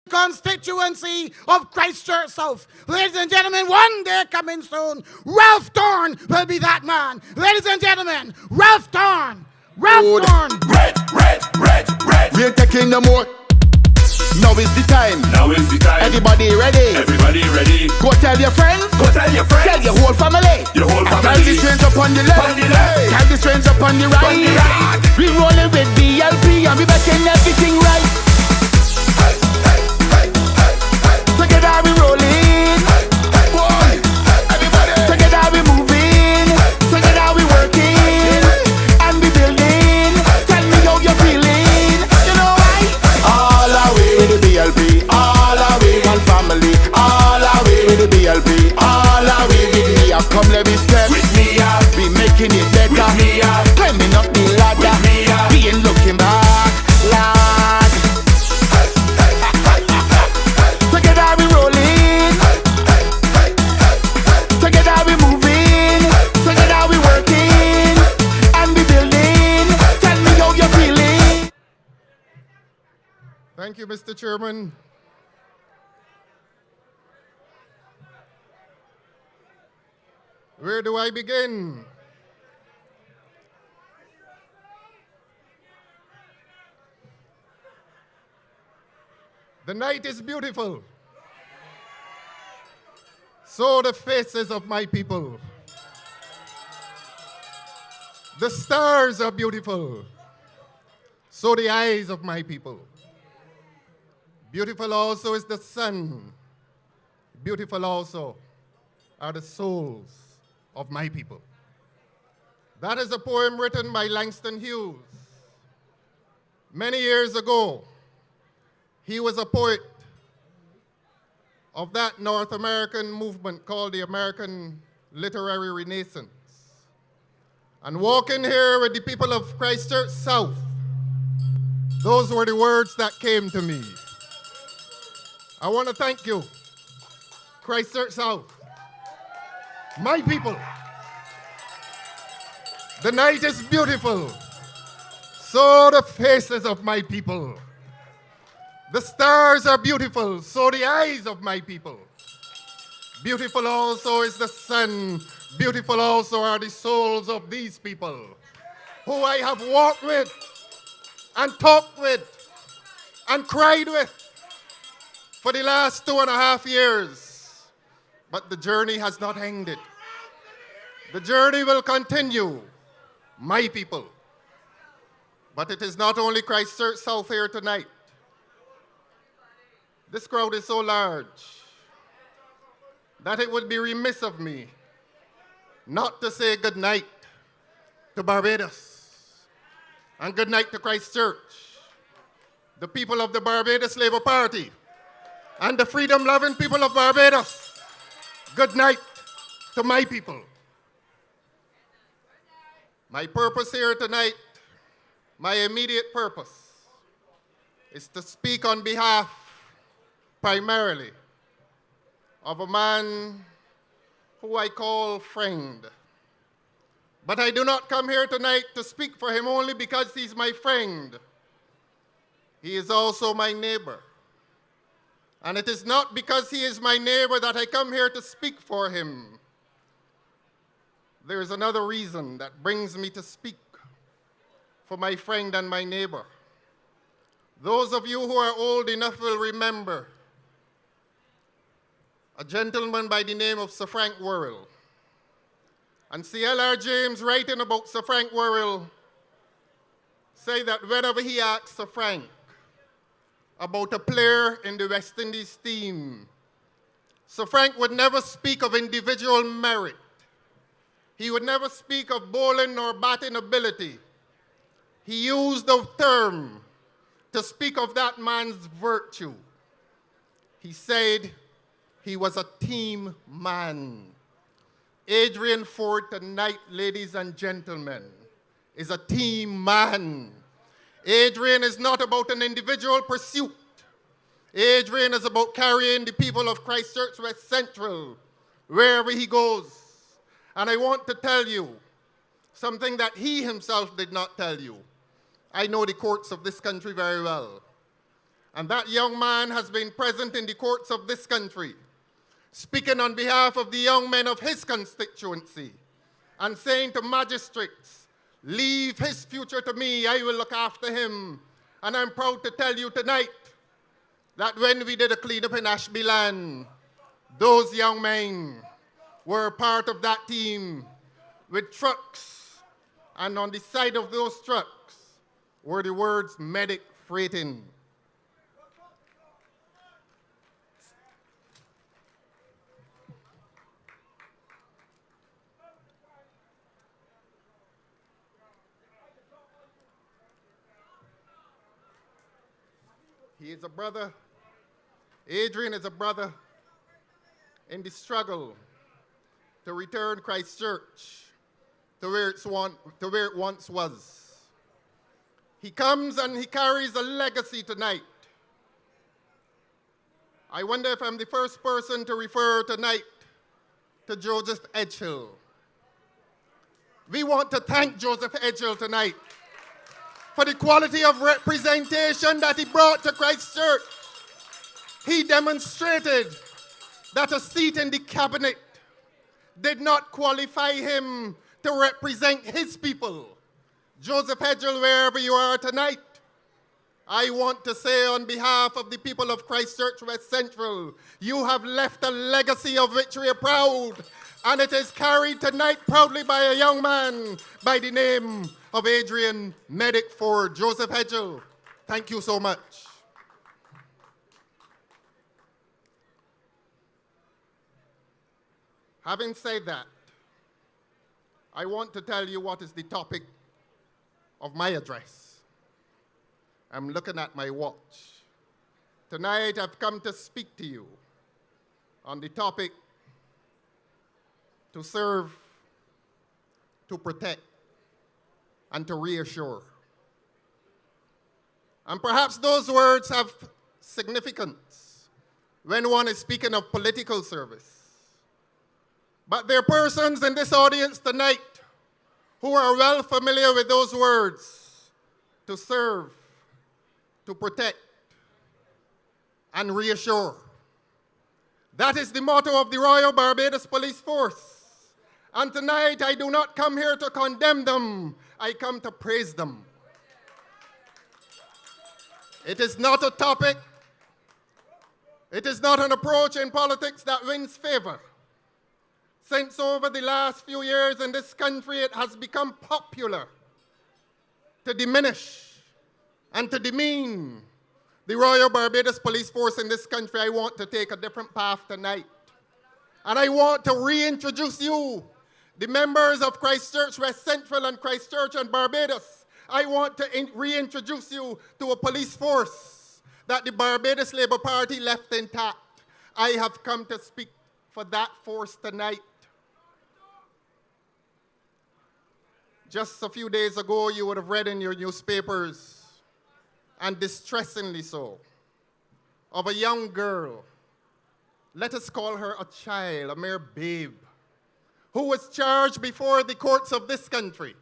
constituency of Christchurch South. Ladies and gentlemen, one day coming soon, Ralph Thorne will be that man. Ladies and gentlemen, Ralph Thorne. Ralph Thorne. Red. We ain't taking no more. Now is the time. Everybody ready? Go tell your friends. Tell your whole family. Tell the stranger upon the left. Tell the stranger upon the right. We rolling with BLP and we making everything right. Together we rolling. Everybody. Together we moving. Together we working. And we building. Tell me how you're feeling. You know why? All our way with the BLP. All our way one family. All our way with the BLP. All our way with me up. Come let me step. With me up. We making it better. With me up. Climbing up the ladder. With me up. We ain't looking back. Lad. Together we rolling. Together we moving. Together we working. And we building. Tell me how you're feeling. Thank you, Mr. Chairman. Where do I begin? The night is beautiful. So the faces of my people. The stars are beautiful. So the eyes of my people. Beautiful also is the sun. Beautiful also are the souls of my people. That is a poem written by Langston Hughes. Many years ago, he was a poet of that North American movement called the American Literary Renaissance. And walking here with the people of Christchurch South, those were the words that came to me. I want to thank you, Christchurch South, my people. The night is beautiful, so the faces of my people. The stars are beautiful, so the eyes of my people. Beautiful also is the sun. Beautiful also are the souls of these people who I have walked with and talked with and cried with for the last 2.5 years. But the journey has not ended. The journey will continue, my people. But it is not only Christchurch South here tonight. This crowd is so large that it would be remiss of me not to say good night to Barbados and good night to Christchurch, the people of the Barbados Labour Party and the freedom-loving people of Barbados. Good night to my people. My purpose here tonight, my immediate purpose, is to speak on behalf primarily of a man who I call friend. But I do not come here tonight to speak for him only because he's my friend. He is also my neighbor. And it is not because he is my neighbor that I come here to speak for him. There is another reason that brings me to speak for my friend and my neighbor. Those of you who are old enough will remember a gentleman by the name of Sir Frank Worrell. And C.L.R. James, writing about Sir Frank Worrell, say that whenever he asked Sir Frank about a player in the West Indies team, Sir Frank would never speak of individual merit. He would never speak of bowling or batting ability. He used the term to speak of that man's virtue. He said he was a team man. Adrian Ford tonight, ladies and gentlemen, is a team man. Adrian is not about an individual pursuit. Adrian is about carrying the people of Christchurch West Central wherever he goes. And I want to tell you something that he himself did not tell you. I know the courts of this country very well. And that young man has been present in the courts of this country, speaking on behalf of the young men of his constituency and saying to magistrates, leave his future to me, I will look after him. And I'm proud to tell you tonight that when we did a cleanup in Ashbyland, those young men were part of that team with trucks, and on the side of those trucks were the words medic freighting. He is a brother. Adrian is a brother in the struggle to return Christchurch to where it once was. He comes and he carries a legacy tonight. I wonder if I'm the first person to refer tonight to Joseph Edgehill. We want to thank Joseph Edgehill tonight for the quality of representation that he brought to Christchurch. He demonstrated that a seat in the cabinet did not qualify him to represent his people. Joseph Edgehill, wherever you are tonight, I want to say on behalf of the people of Christchurch West Central, you have left a legacy of which we are proud, and it is carried tonight proudly by a young man by the name of Adrian Medic Ford. Joseph Edgehill, thank you so much. Having said that, I want to tell you what is the topic of my address. I'm looking at my watch. Tonight I've come to speak to you on the topic to serve, to protect, and to reassure. And perhaps those words have significance when one is speaking of political service. But there are persons in this audience tonight who are well familiar with those words: to serve, to protect, and reassure. That is the motto of the Royal Barbados Police Force. And tonight I do not come here to condemn them, I come to praise them. It is not a topic, it is not an approach in politics that wins favor. Since over the last few years in this country, it has become popular to diminish and to demean the Royal Barbados Police Force in this country. I want to take a different path tonight. And I want to reintroduce you, the members of Christchurch West Central and Christchurch and Barbados. I want to reintroduce you to a police force that the Barbados Labour Party left intact. I have come to speak for that force tonight. Just a few days ago, you would have read in your newspapers, and distressingly so, of a young girl, let us call her a child, a mere babe, who was charged before the courts of this country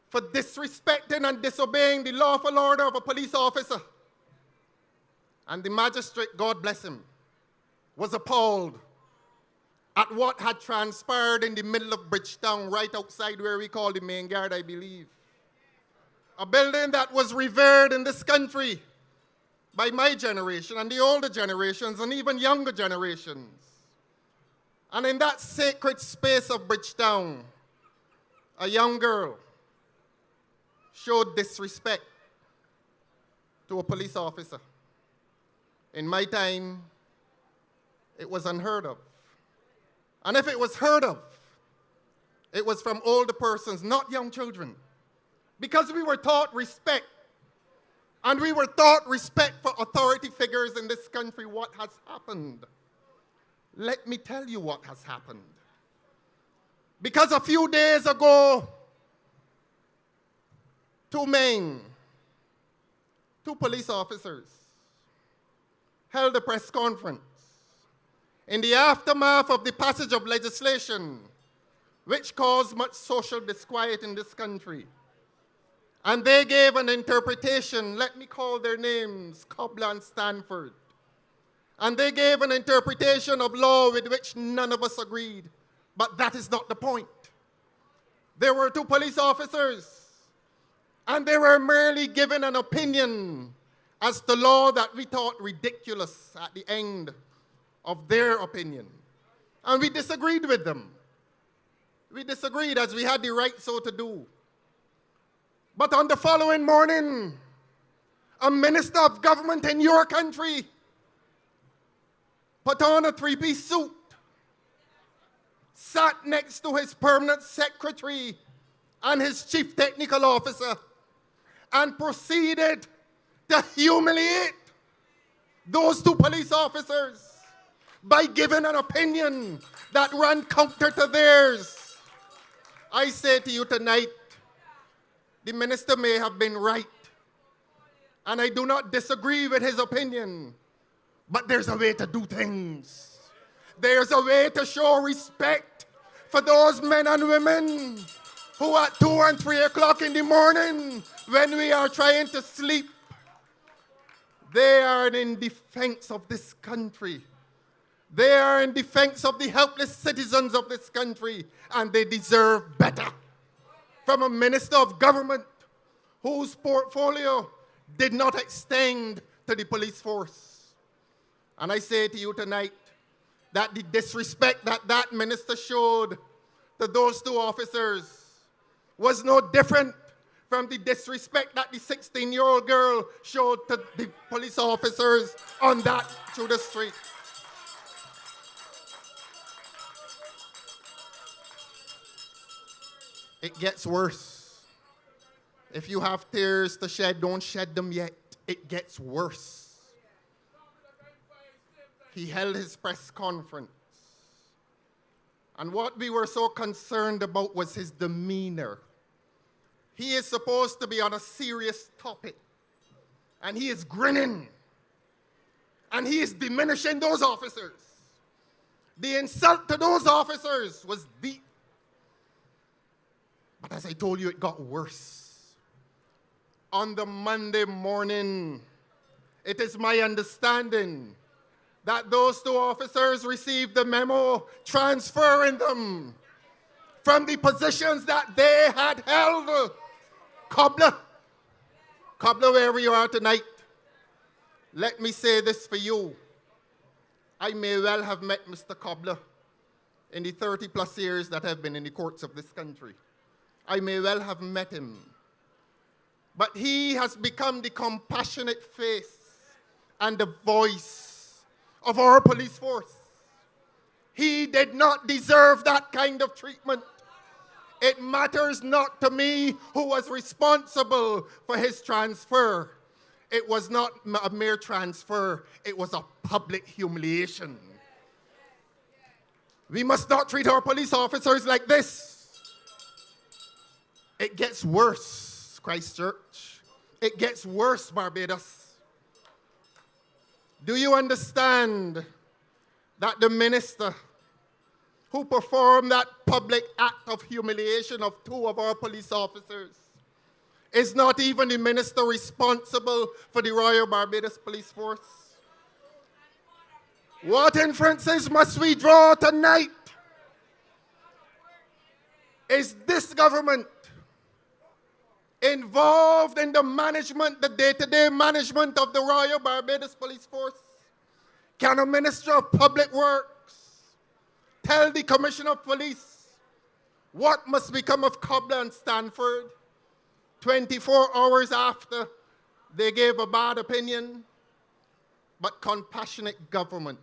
for disrespecting and disobeying the lawful order of a police officer. And the magistrate, God bless him, was appalled at what had transpired in the middle of Bridgetown, right outside where we call the main guard, I believe. A building that was revered in this country by my generation and the older generations and even younger generations. And in that sacred space of Bridgetown, a young girl showed disrespect to a police officer. In my time, it was unheard of. And if it was heard of, it was from older persons, not young children. Because we were taught respect. And we were taught respect for authority figures in this country. What has happened? Let me tell you what has happened. Because a few days ago, two police officers, held a press conference in the aftermath of the passage of legislation which caused much social disquiet in this country. And they gave an interpretation, let me call their names, Cobbler and Stanford. And they gave an interpretation of law with which none of us agreed. But that is not the point. There were two police officers, and they were merely given an opinion as to law that we thought ridiculous at the end of their opinion. And we disagreed with them. We disagreed as we had the right so to do. But on the following morning, a minister of government in your country put on a three-piece suit, sat next to his permanent secretary and his chief technical officer, and proceeded to humiliate those two police officers by giving an opinion that ran counter to theirs. I say to you tonight, the minister may have been right, and I do not disagree with his opinion, but there's a way to do things. There's a way to show respect for those men and women who at 2 and 3 o'clock in the morning, when we are trying to sleep, they are in defense of this country. They are in defense of the helpless citizens of this country, and they deserve better from a minister of government whose portfolio did not extend to the police force. And I say to you tonight that the disrespect that that minister showed to those two officers was no different from the disrespect that the 16-year-old girl showed to the police officers on that through the street. It gets worse. If you have tears to shed, don't shed them yet. It gets worse. He held his press conference. And what we were so concerned about was his demeanor. He is supposed to be on a serious topic. And he is grinning. And he is diminishing those officers. The insult to those officers was deep. But as I told you, it got worse. On the Monday morning, it is my understanding that those two officers received a memo transferring them from the positions that they had held. Cobbler, wherever you are tonight, let me say this for you. I may well have met Mr. Cobbler in the 30-plus years that I've been in the courts of this country. I may well have met him. But he has become the compassionate face and the voice of our police force. He did not deserve that kind of treatment. It matters not to me who was responsible for his transfer. It was not a mere transfer. It was a public humiliation. We must not treat our police officers like this. It gets worse, Christchurch. It gets worse, Barbados. Do you understand that the minister who performed that public act of humiliation of two of our police officers is not even the minister responsible for the Royal Barbados Police Force? What inferences must we draw tonight? Is this government involved in the management, the day-to-day management of the Royal Barbados Police Force? Can a Minister of Public Works tell the Commissioner of Police what must become of Cobbler and Stanford 24 hours after they gave a bad opinion? But compassionate government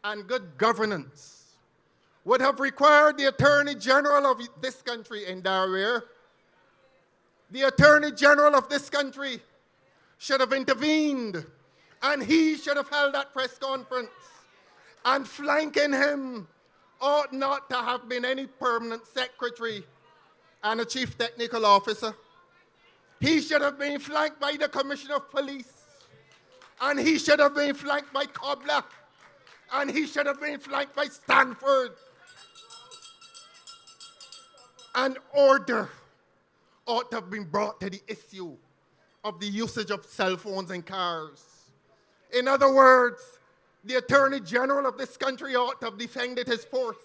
and good governance would have required the Attorney General of this country in Darwin. The Attorney General of this country should have intervened, and he should have held that press conference. And flanking him ought not to have been any permanent secretary and a chief technical officer. He should have been flanked by the Commissioner of Police, and he should have been flanked by Cobbler, and he should have been flanked by Stanford. And order ought to have been brought to the issue of the usage of cell phones in cars. In other words, the Attorney General of this country ought to have defended his force.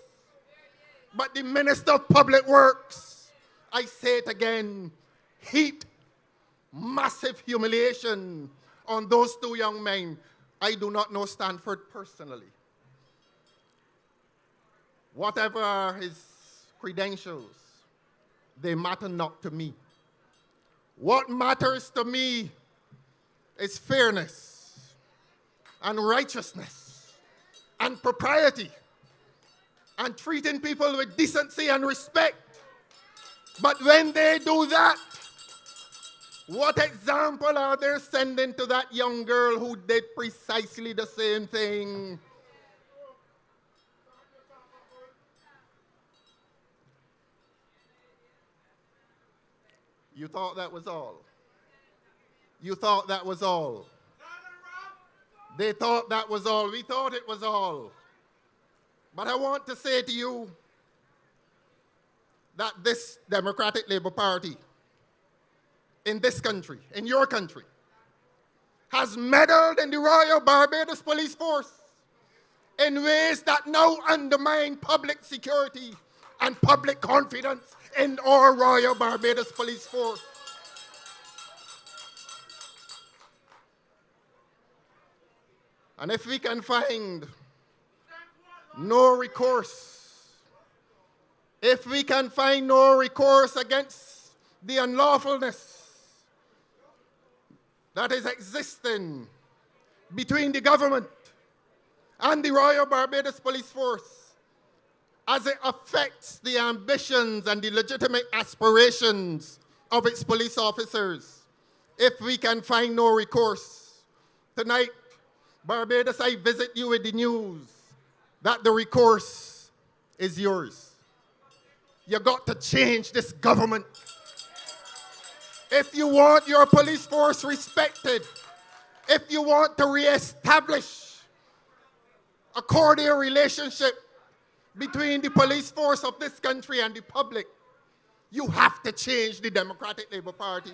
But the Minister of Public Works, I say it again, heaped massive humiliation on those two young men. I do not know Stanford personally. Whatever are his credentials, they matter not to me. What matters to me is fairness and righteousness and propriety and treating people with decency and respect. But when they do that, what example are they sending to that young girl who did precisely the same thing? You thought that was all. You thought that was all. They thought that was all. We thought it was all. But I want to say to you that this Democratic Labour Party in this country, in your country, has meddled in the Royal Barbados Police Force in ways that now undermine public security and public confidence in our Royal Barbados Police Force. And if we can find no recourse, if we can find no recourse against the unlawfulness that is existing between the government and the Royal Barbados Police Force, as it affects the ambitions and the legitimate aspirations of its police officers, if we can find no recourse, tonight, Barbados, I visit you with the news that the recourse is yours. You got to change this government. If you want your police force respected, if you want to reestablish a cordial relationship between the police force of this country and the public, you have to change the Democratic Labour Party.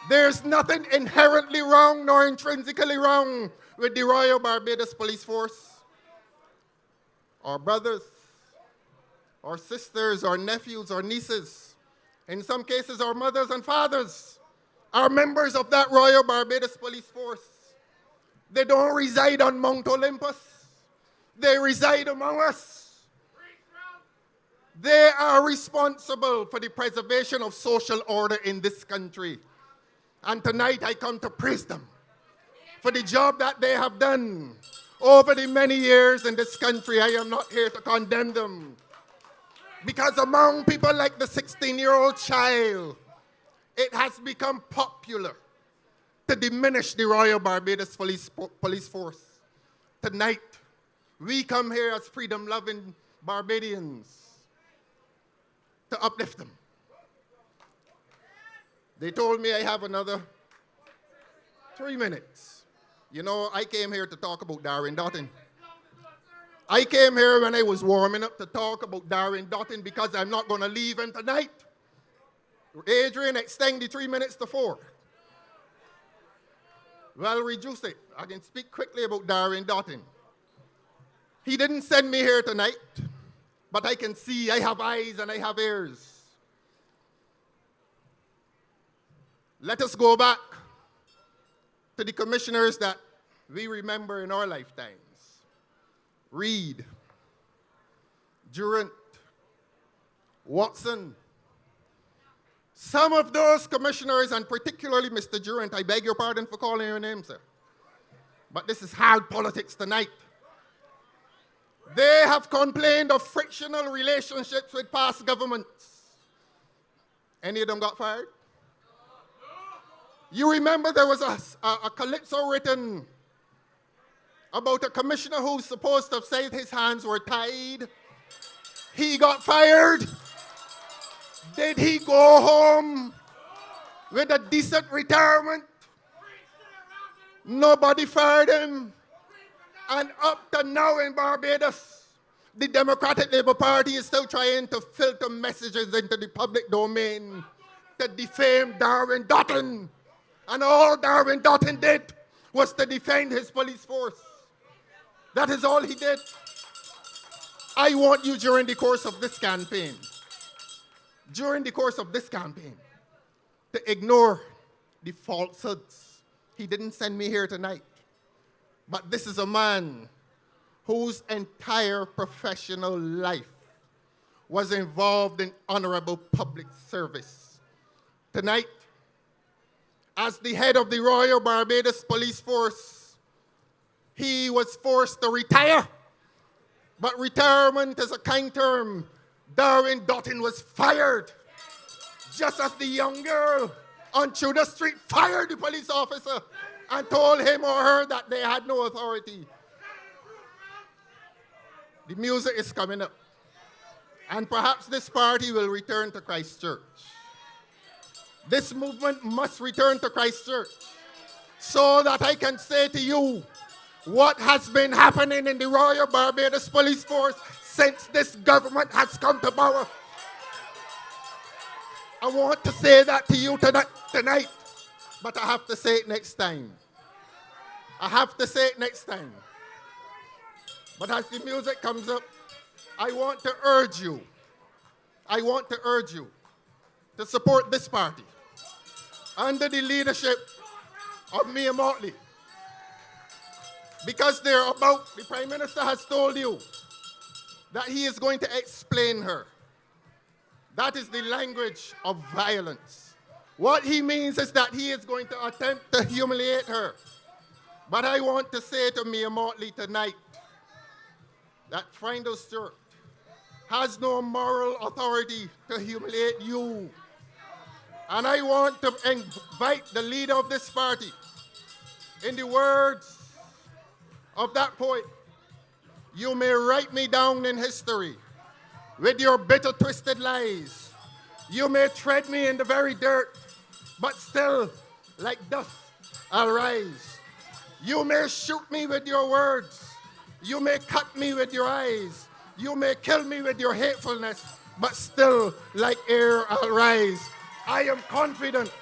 There's nothing inherently wrong nor intrinsically wrong with the Royal Barbados Police Force. Our brothers, our sisters, our nephews, our nieces, in some cases our mothers and fathers, are members of that Royal Barbados Police Force. They don't reside on Mount Olympus. They reside among us. They are responsible for the preservation of social order in this country. And tonight I come to praise them for the job that they have done over the many years in this country. I am not here to condemn them. Because among people like the 16-year-old child, it has become popular to diminish the Royal Barbados Police Force. Tonight, we come here as freedom-loving Barbadians to uplift them. They told me I have another 3 minutes. You know, I came here to talk about Darren Dottin. I came here when I was warming up to talk about Darren Dottin because I'm not going to leave him tonight. Adrian, extend the 3 minutes to 4. Well, reduce it. I can speak quickly about Darren Dottin. He didn't send me here tonight, but I can see, I have eyes and I have ears. Let us go back to the commissioners that we remember in our lifetimes. Reed, Durant, Watson. Some of those commissioners, and particularly Mr. Durant, I beg your pardon for calling your name, sir, but this is hard politics tonight. They have complained of frictional relationships with past governments. Any of them got fired? You remember there was a calypso written about a commissioner who's supposed to have said his hands were tied. He got fired. Did he go home with a decent retirement? Nobody fired him. And up to now in Barbados, the Democratic Labour Party is still trying to filter messages into the public domain to defame Darwin Dutton. And all Darwin Dutton did was to defend his police force. That is all he did. I want you during the course of this campaign, to ignore the falsehoods. He didn't send me here tonight. But this is a man whose entire professional life was involved in honorable public service. Tonight, as the head of the Royal Barbados Police Force, he was forced to retire. But retirement is a kind term. Darwin Dutton was fired, just as the young girl on Tudor Street fired the police officer and told him or her that they had no authority. The music is coming up. And perhaps this party will return to Christchurch. This movement must return to Christchurch so that I can say to you what has been happening in the Royal Barbados Police Force since this government has come to power. I want to say that to you tonight, but I have to say it next time. But as the music comes up, I want to urge you to support this party under the leadership of Mia Motley. Because the Prime Minister has told you that he is going to explain her. That is the language of violence. What he means is that he is going to attempt to humiliate her. But I want to say to Mia Motley tonight that Frindo Stewart has no moral authority to humiliate you. And I want to invite the leader of this party, in the words of that poet, you may write me down in history with your bitter, twisted lies. You may tread me in the very dirt, but still, like dust, I'll rise. You may shoot me with your words. You may cut me with your eyes. You may kill me with your hatefulness, but still, like air, I'll rise. I am confident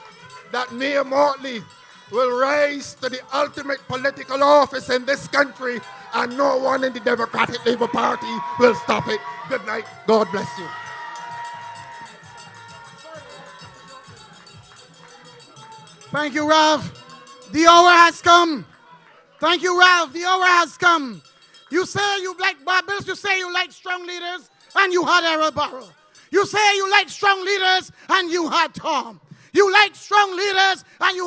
that Mia Motley will rise to the ultimate political office in this country, and no one in the Democratic Labour Party will stop it. Good night. God bless you. Thank you, Ralph. The hour has come. Thank you, Ralph. The hour has come. You say you like Barbados, you say you like strong leaders, and you had Errol Barrow. You say you like strong leaders, and you had Tom. You like strong leaders, and you had